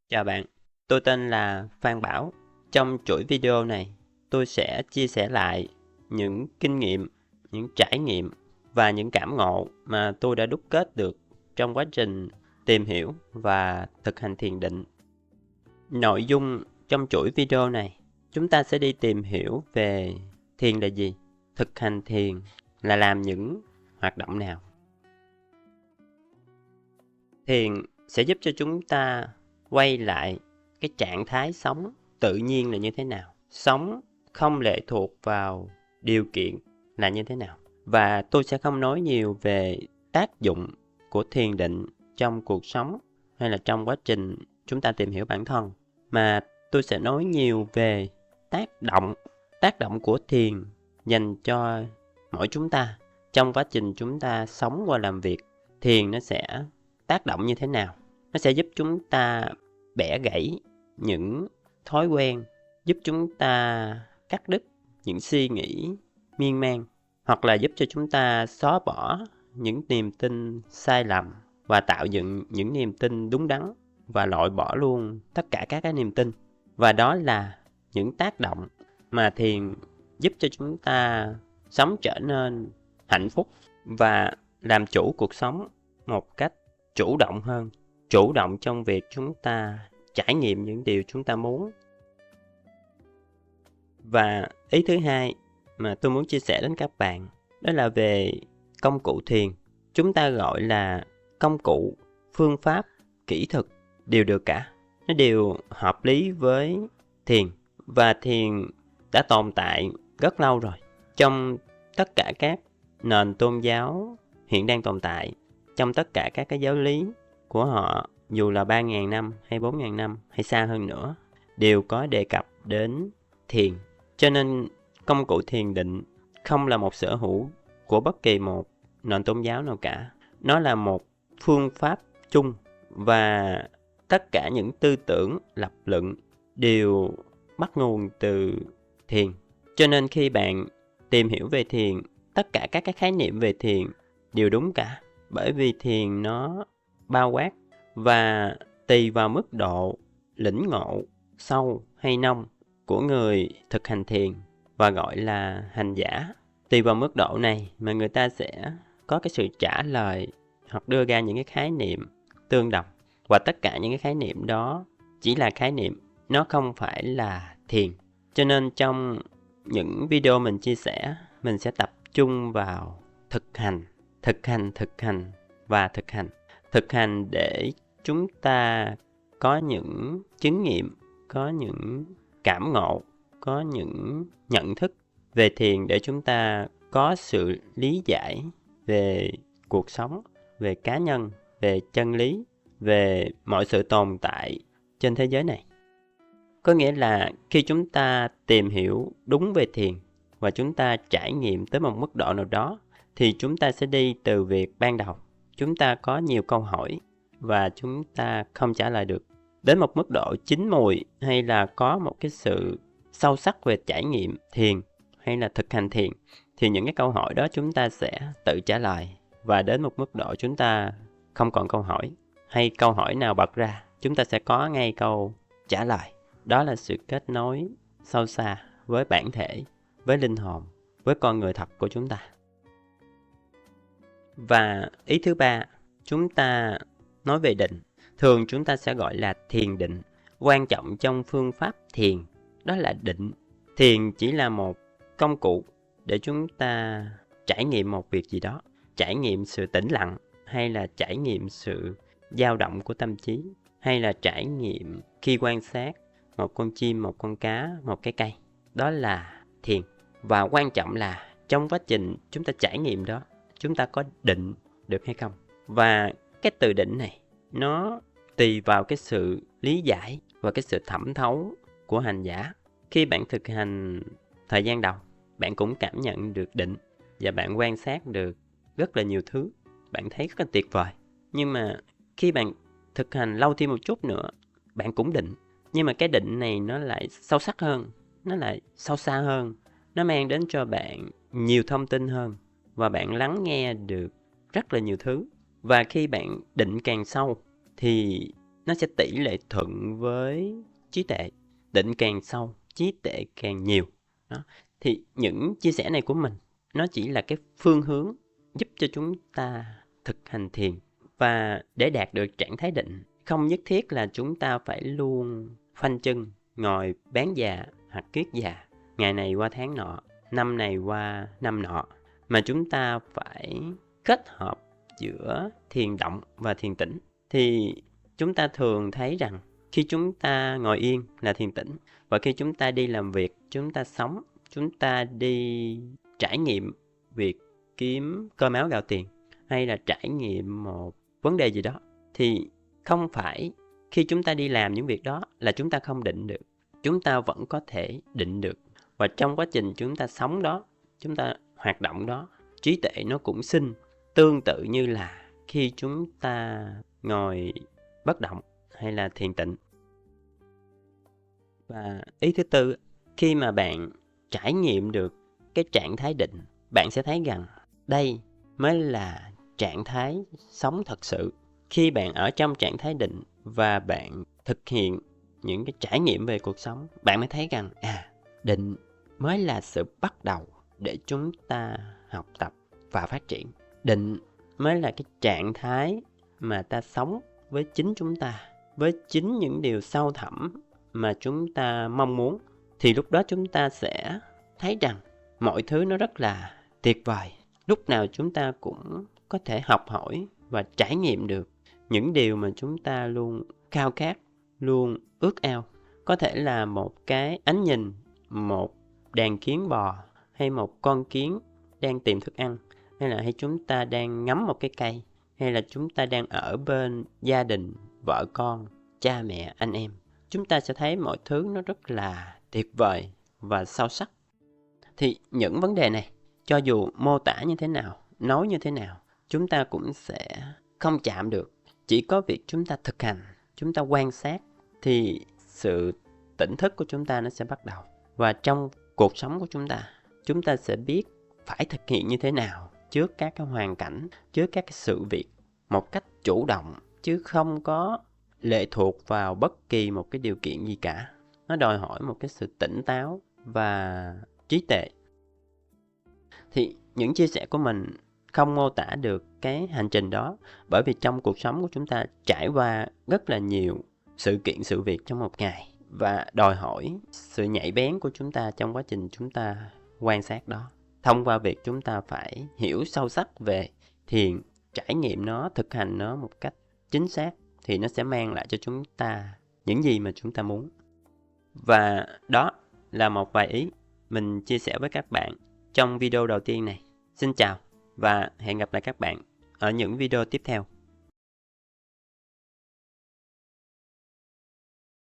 Chào bạn, tôi tên là Phan Bảo. Trong chuỗi video này, tôi sẽ chia sẻ lại những kinh nghiệm, những trải nghiệm và những cảm ngộ mà tôi đã đúc kết được trong quá trình tìm hiểu và thực hành thiền định. Nội dung trong chuỗi video này, chúng ta sẽ đi tìm hiểu về thiền là gì, thực hành thiền là làm những hoạt động nào. Thiền sẽ giúp cho chúng ta quay lại cái trạng thái sống tự nhiên là như thế nào, sống không lệ thuộc vào điều kiện là như thế nào. Và tôi sẽ không nói nhiều về tác dụng của thiền định trong cuộc sống hay là trong quá trình chúng ta tìm hiểu bản thân, mà tôi sẽ nói nhiều về tác động của thiền dành cho mỗi chúng ta trong quá trình chúng ta sống và làm việc. Thiền nó sẽ tác động như thế nào? Nó sẽ giúp chúng ta bẻ gãy những thói quen, giúp chúng ta cắt đứt những suy nghĩ miên man, hoặc là giúp cho chúng ta xóa bỏ những niềm tin sai lầm và tạo dựng những niềm tin đúng đắn và loại bỏ luôn tất cả các cái niềm tin. Và đó là những tác động mà thiền giúp cho chúng ta sống trở nên hạnh phúc và làm chủ cuộc sống một cách chủ động hơn, chủ động trong việc chúng ta trải nghiệm những điều chúng ta muốn. Và ý thứ hai mà tôi muốn chia sẻ đến các bạn, đó là về công cụ thiền. Chúng ta gọi là công cụ, phương pháp, kỹ thuật, đều được cả. Nó đều hợp lý với thiền. Và thiền đã tồn tại rất lâu rồi. Trong tất cả các nền tôn giáo hiện đang tồn tại, trong tất cả các cái giáo lý của họ, dù là 3.000 năm hay 4.000 năm hay xa hơn nữa, đều có đề cập đến thiền. Cho nên công cụ thiền định không là một sở hữu của bất kỳ một nền tôn giáo nào cả. Nó là một phương pháp chung và tất cả những tư tưởng, lập luận đều bắt nguồn từ thiền. Cho nên khi bạn tìm hiểu về thiền, tất cả các cái khái niệm về thiền đều đúng cả. Bởi vì thiền nó bao quát và tùy vào mức độ lĩnh ngộ sâu hay nông của người thực hành thiền và gọi là hành giả. Tùy vào mức độ này mà người ta sẽ có cái sự trả lời hoặc đưa ra những cái khái niệm tương đồng. Và tất cả những cái khái niệm đó chỉ là khái niệm, nó không phải là thiền. Cho nên trong những video mình chia sẻ, mình sẽ tập trung vào thực hành và thực hành. Thực hành để chúng ta có những chứng nghiệm, có những cảm ngộ, có những nhận thức về thiền để chúng ta có sự lý giải về cuộc sống, về cá nhân, về chân lý, về mọi sự tồn tại trên thế giới này. Có nghĩa là khi chúng ta tìm hiểu đúng về thiền và chúng ta trải nghiệm tới một mức độ nào đó, thì chúng ta sẽ đi từ việc ban đầu chúng ta có nhiều câu hỏi và chúng ta không trả lời được, đến một mức độ chín mùi hay là có một cái sự sâu sắc về trải nghiệm thiền hay là thực hành thiền, thì những cái câu hỏi đó chúng ta sẽ tự trả lời. Và đến một mức độ chúng ta không còn câu hỏi, hay câu hỏi nào bật ra chúng ta sẽ có ngay câu trả lời. Đó là sự kết nối sâu xa với bản thể, với linh hồn, với con người thật của chúng ta. Và ý thứ ba, chúng ta nói về định. Thường chúng ta sẽ gọi là thiền định. Quan trọng trong phương pháp thiền đó là định. Thiền chỉ là một công cụ để chúng ta trải nghiệm một việc gì đó, trải nghiệm sự tĩnh lặng, hay là trải nghiệm sự dao động của tâm trí, hay là trải nghiệm khi quan sát một con chim, một con cá, một cái cây. Đó là thiền. Và quan trọng là trong quá trình chúng ta trải nghiệm đó, chúng ta có định được hay không. Và cái từ định này nó tùy vào cái sự lý giải và cái sự thẩm thấu của hành giả. Khi bạn thực hành thời gian đầu, bạn cũng cảm nhận được định và bạn quan sát được rất là nhiều thứ, bạn thấy rất là tuyệt vời. Nhưng mà khi bạn thực hành lâu thêm một chút nữa, bạn cũng định, nhưng mà cái định này nó lại sâu sắc hơn, nó lại sâu xa hơn, nó mang đến cho bạn nhiều thông tin hơn và bạn lắng nghe được rất là nhiều thứ. Và khi bạn định càng sâu thì nó sẽ tỷ lệ thuận với trí tuệ. Định càng sâu, trí tuệ càng nhiều. Đó. Thì những chia sẻ này của mình, nó chỉ là cái phương hướng giúp cho chúng ta thực hành thiền. Và để đạt được trạng thái định, không nhất thiết là chúng ta phải luôn khoanh chân, ngồi bán già hoặc kiết già, ngày này qua tháng nọ, năm này qua năm nọ, mà chúng ta phải kết hợp giữa thiền động và thiền tĩnh. Thì chúng ta thường thấy rằng khi chúng ta ngồi yên là thiền tĩnh, và khi chúng ta đi làm việc, chúng ta sống, chúng ta đi trải nghiệm việc kiếm cơm áo gạo tiền, hay là trải nghiệm một vấn đề gì đó, thì không phải khi chúng ta đi làm những việc đó là chúng ta không định được. Chúng ta vẫn có thể định được. Và trong quá trình chúng ta sống đó, chúng ta hoạt động đó, trí tuệ nó cũng sinh tương tự như là khi chúng ta ngồi bất động hay là thiền tịnh. Và ý thứ tư, khi mà bạn trải nghiệm được cái trạng thái định, bạn sẽ thấy rằng đây mới là trạng thái sống thật sự. Khi bạn ở trong trạng thái định và bạn thực hiện những cái trải nghiệm về cuộc sống, bạn mới thấy rằng định mới là sự bắt đầu để chúng ta học tập và phát triển. Định mới là cái trạng thái mà ta sống với chính chúng ta, với chính những điều sâu thẳm mà chúng ta mong muốn. Thì lúc đó chúng ta sẽ thấy rằng mọi thứ nó rất là tuyệt vời. Lúc nào chúng ta cũng có thể học hỏi và trải nghiệm được những điều mà chúng ta luôn khao khát, luôn ước ao. Có thể là một cái ánh nhìn, một đàn kiến bò, hay một con kiến đang tìm thức ăn, hay chúng ta đang ngắm một cái cây, hay là chúng ta đang ở bên gia đình, vợ con, cha mẹ, anh em. Chúng ta sẽ thấy mọi thứ nó rất là tuyệt vời và sâu sắc. Thì những vấn đề này, cho dù mô tả như thế nào, nói như thế nào, chúng ta cũng sẽ không chạm được. Chỉ có việc chúng ta thực hành, chúng ta quan sát, thì sự tỉnh thức của chúng ta nó sẽ bắt đầu. Và trong cuộc sống của chúng ta sẽ biết phải thực hiện như thế nào trước các cái hoàn cảnh, trước các cái sự việc một cách chủ động, chứ không có lệ thuộc vào bất kỳ một cái điều kiện gì cả. Nó đòi hỏi một cái sự tỉnh táo và trí tuệ. Thì những chia sẻ của mình không mô tả được cái hành trình đó, bởi vì trong cuộc sống của chúng ta trải qua rất là nhiều sự kiện, sự việc trong một ngày, và đòi hỏi sự nhạy bén của chúng ta trong quá trình chúng ta quan sát đó. Thông qua việc chúng ta phải hiểu sâu sắc về thiền, trải nghiệm nó, thực hành nó một cách chính xác, thì nó sẽ mang lại cho chúng ta những gì mà chúng ta muốn. Và đó là một vài ý mình chia sẻ với các bạn trong video đầu tiên này. Xin chào và hẹn gặp lại các bạn ở những video tiếp theo.